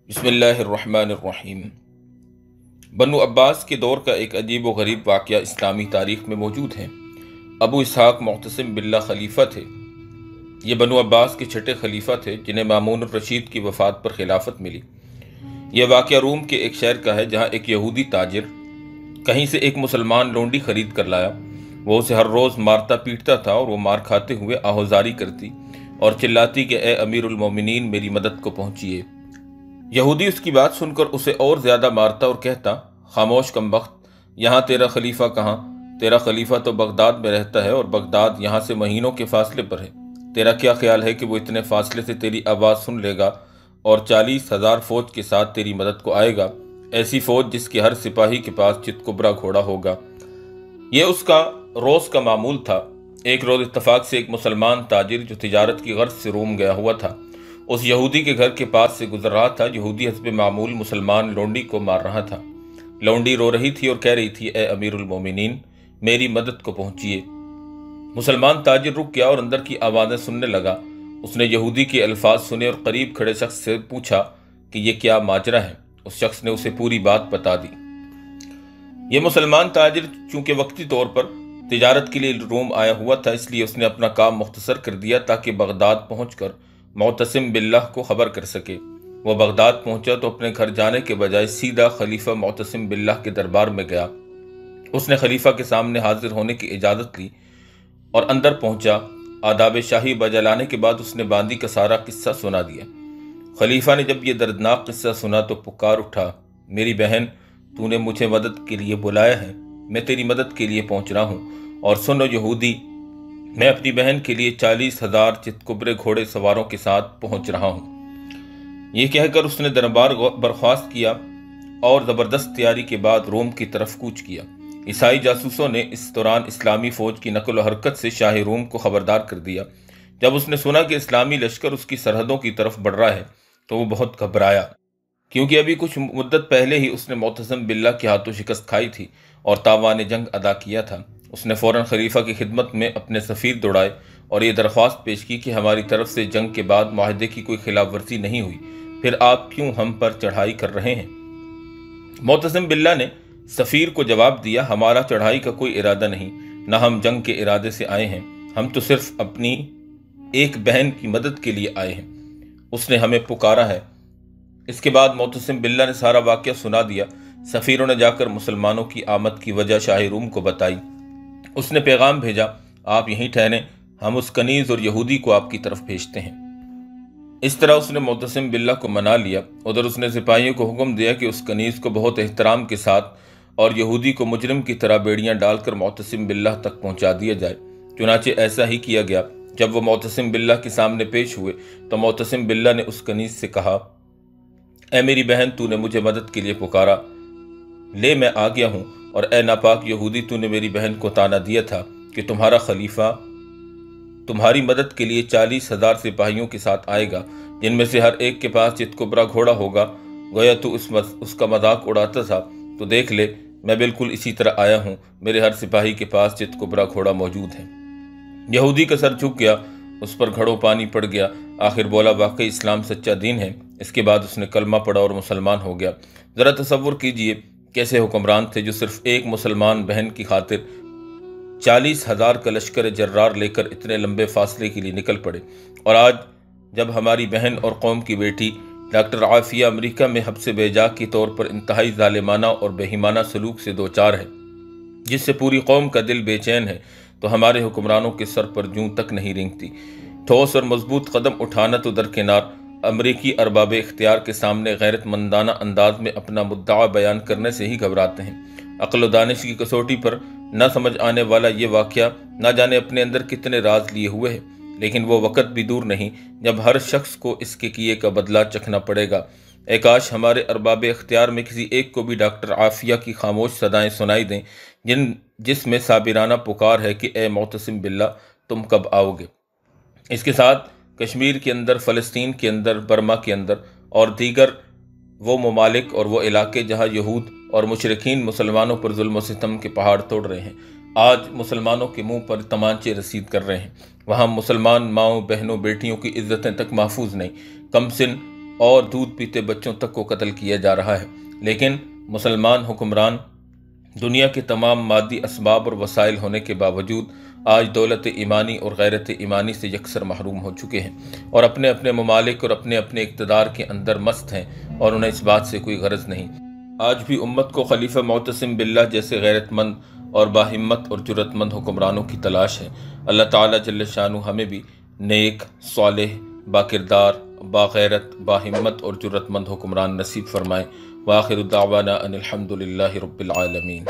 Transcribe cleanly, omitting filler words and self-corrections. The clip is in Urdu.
بسم اللہ الرحمن الرحیم۔ بنو عباس کے دور کا ایک عجیب و غریب واقعہ اسلامی تاریخ میں موجود ہے۔ ابو اسحاق معتصم باللہ خلیفہ تھے۔ یہ بنو عباس کے چھٹے خلیفہ تھے جنہیں مامون الرشید کی وفات پر خلافت ملی۔ یہ واقعہ روم کے ایک شہر کا ہے جہاں ایک یہودی تاجر کہیں سے ایک مسلمان لونڈی خرید کر لایا۔ وہ اسے ہر روز مارتا پیٹتا تھا اور وہ مار کھاتے ہوئے آہوزاری کرتی اور چلاتی کہ اے امیر المومنین میری مدد کو پہنچیے۔ یہودی اس کی بات سن کر اسے اور زیادہ مارتا اور کہتا، خاموش کمبخت، یہاں تیرا خلیفہ کہاں؟ تیرا خلیفہ تو بغداد میں رہتا ہے اور بغداد یہاں سے مہینوں کے فاصلے پر ہے۔ تیرا کیا خیال ہے کہ وہ اتنے فاصلے سے تیری آواز سن لے گا اور 40,000 فوج کے ساتھ تیری مدد کو آئے گا، ایسی فوج جس کے ہر سپاہی کے پاس چتکبرا گھوڑا ہوگا؟ یہ اس کا روز کا معمول تھا۔ ایک روز اتفاق سے ایک مسلمان تاجر جو تجارت کی غرض سے روم گیا ہوا تھا اس یہودی کے گھر کے پاس سے گزر رہا تھا۔ یہودی حسب معمول مسلمان لونڈی کو مار رہا تھا۔ لونڈی رو رہی تھی اور کہہ رہی تھی، اے امیر المومنین میری مدد کو پہنچیے۔ مسلمان تاجر رک گیا اور اندر کی آوازیں سننے لگا۔ اس نے یہودی کے الفاظ سنے اور قریب کھڑے شخص سے پوچھا کہ یہ کیا ماجرا ہے۔ اس شخص نے اسے پوری بات بتا دی۔ یہ مسلمان تاجر چونکہ وقتی طور پر تجارت کے لیے روم آیا ہوا تھا، اس لیے اس نے اپنا کام مختصر کر دیا تاکہ بغداد پہنچ کر معتصم باللہ کو خبر کر سکے۔ وہ بغداد پہنچا تو اپنے گھر جانے کے بجائے سیدھا خلیفہ معتصم باللہ کے دربار میں گیا۔ اس نے خلیفہ کے سامنے حاضر ہونے کی اجازت لی اور اندر پہنچا۔ آداب شاہی بجا لانے کے بعد اس نے باندی کا سارا قصہ سنا دیا۔ خلیفہ نے جب یہ دردناک قصہ سنا تو پکار اٹھا، میری بہن، تو نے مجھے مدد کے لیے بلایا ہے، میں تیری مدد کے لیے پہنچ رہا ہوں۔ اور سنو یہودی، میں اپنی بہن کے لیے 40,000 چتکبرے گھوڑے سواروں کے ساتھ پہنچ رہا ہوں۔ یہ کہہ کر اس نے دربار برخاست کیا اور زبردست تیاری کے بعد روم کی طرف کوچ کیا۔ عیسائی جاسوسوں نے اس دوران اسلامی فوج کی نقل و حرکت سے شاہ روم کو خبردار کر دیا۔ جب اس نے سنا کہ اسلامی لشکر اس کی سرحدوں کی طرف بڑھ رہا ہے تو وہ بہت گھبرایا، کیونکہ ابھی کچھ مدت پہلے ہی اس نے معتصم باللہ کے ہاتھوں شکست کھائی تھی اور تاوان جنگ ادا کیا تھا۔ اس نے فوراً خلیفہ کی خدمت میں اپنے سفیر دوڑائے اور یہ درخواست پیش کی کہ ہماری طرف سے جنگ کے بعد معاہدے کی کوئی خلاف ورزی نہیں ہوئی، پھر آپ کیوں ہم پر چڑھائی کر رہے ہیں؟ معتصم باللہ نے سفیر کو جواب دیا، ہمارا چڑھائی کا کوئی ارادہ نہیں، نہ ہم جنگ کے ارادے سے آئے ہیں، ہم تو صرف اپنی ایک بہن کی مدد کے لیے آئے ہیں، اس نے ہمیں پکارا ہے۔ اس کے بعد معتصم باللہ نے سارا واقعہ سنا دیا۔ سفیروں نے جا کر مسلمانوں کی آمد کی وجہ شاہ روم کو بتائی۔ اس نے پیغام بھیجا، آپ یہیں ٹھہریں، ہم اس کنیز اور یہودی کو آپ کی طرف بھیجتے ہیں۔ اس طرح اس نے معتصم باللہ کو منا لیا۔ ادھر اس نے سپاہیوں کو حکم دیا کہ اس کنیز کو بہت احترام کے ساتھ اور یہودی کو مجرم کی طرح بیڑیاں ڈال کر معتصم باللہ تک پہنچا دیا جائے۔ چنانچہ ایسا ہی کیا گیا۔ جب وہ معتصم باللہ کے سامنے پیش ہوئے تو معتصم باللہ نے اس کنیز سے کہا، اے میری بہن، تو نے مجھے مدد کے لیے پکارا، لے میں آ گیا ہوں، اور اے ناپاک یہودی، تو نے میری بہن کو طعنہ دیا تھا کہ تمہارا خلیفہ تمہاری مدد کے لیے 40,000 سپاہیوں کے ساتھ آئے گا، جن میں سے ہر ایک کے پاس چتکبرا گھوڑا ہوگا۔ گویا تو اس کا مذاق اڑاتا تھا، تو دیکھ لے میں بالکل اسی طرح آیا ہوں، میرے ہر سپاہی کے پاس چتکبرا گھوڑا موجود ہے۔ یہودی کا سر جھک گیا، اس پر گھڑوں پانی پڑ گیا۔ آخر بولا، واقعی اسلام سچا دین ہے۔ اس کے بعد اس نے کلمہ پڑھا اور مسلمان ہو گیا۔ ذرا تصور کیجئے کیسے حکمران تھے جو صرف ایک مسلمان بہن کی خاطر 40,000 کا لشکر جرار لے کر اتنے لمبے فاصلے کے لیے نکل پڑے۔ اور آج جب ہماری بہن اور قوم کی بیٹی ڈاکٹر عافیہ امریکہ میں حبس بیجا کے طور پر انتہائی ظالمانہ اور بےایمانہ سلوک سے دوچار ہے، جس سے پوری قوم کا دل بے چین ہے، تو ہمارے حکمرانوں کے سر پر جوں تک نہیں رینگتی۔ ٹھوس اور مضبوط قدم اٹھانا تو درکنار، امریکی ارباب اختیار کے سامنے غیرت مندانہ انداز میں اپنا مدعا بیان کرنے سے ہی گھبراتے ہیں۔ عقل و دانش کی کسوٹی پر نہ سمجھ آنے والا یہ واقعہ نہ جانے اپنے اندر کتنے راز لیے ہوئے ہے، لیکن وہ وقت بھی دور نہیں جب ہر شخص کو اس کے کیے کا بدلہ چکھنا پڑے گا۔ اے کاش ہمارے ارباب اختیار میں کسی ایک کو بھی ڈاکٹر عافیہ کی خاموش صدائیں سنائی دیں، جس میں صابرانہ پکار ہے کہ اے معتصم باللہ تم کب آؤ گے۔ اس کے ساتھ کشمیر کے اندر، فلسطین کے اندر، برما کے اندر اور دیگر وہ ممالک اور وہ علاقے جہاں یہود اور مشرکین مسلمانوں پر ظلم و ستم کے پہاڑ توڑ رہے ہیں، آج مسلمانوں کے منہ پر تمانچے رسید کر رہے ہیں، وہاں مسلمان ماؤں، بہنوں، بیٹیوں کی عزتیں تک محفوظ نہیں۔ کم سن اور دودھ پیتے بچوں تک کو قتل کیا جا رہا ہے، لیکن مسلمان حکمران دنیا کے تمام مادی اسباب اور وسائل ہونے کے باوجود آج دولت ایمانی اور غیرت ایمانی سے یکسر محروم ہو چکے ہیں، اور اپنے اپنے ممالک اور اپنے اپنے اقتدار کے اندر مست ہیں، اور انہیں اس بات سے کوئی غرض نہیں۔ آج بھی امت کو خلیفہ معتصم باللہ جیسے غیرت مند اور باہمت اور جرأت مند حکمرانوں کی تلاش ہے۔ اللہ تعالیٰ جل شانہ ہمیں بھی نیک، صالح، باکردار، باغیرت، باہمت اور جرأت مند حکمران نصیب فرمائے۔ وآخر دعوانا ان الحمد للہ رب العالمین۔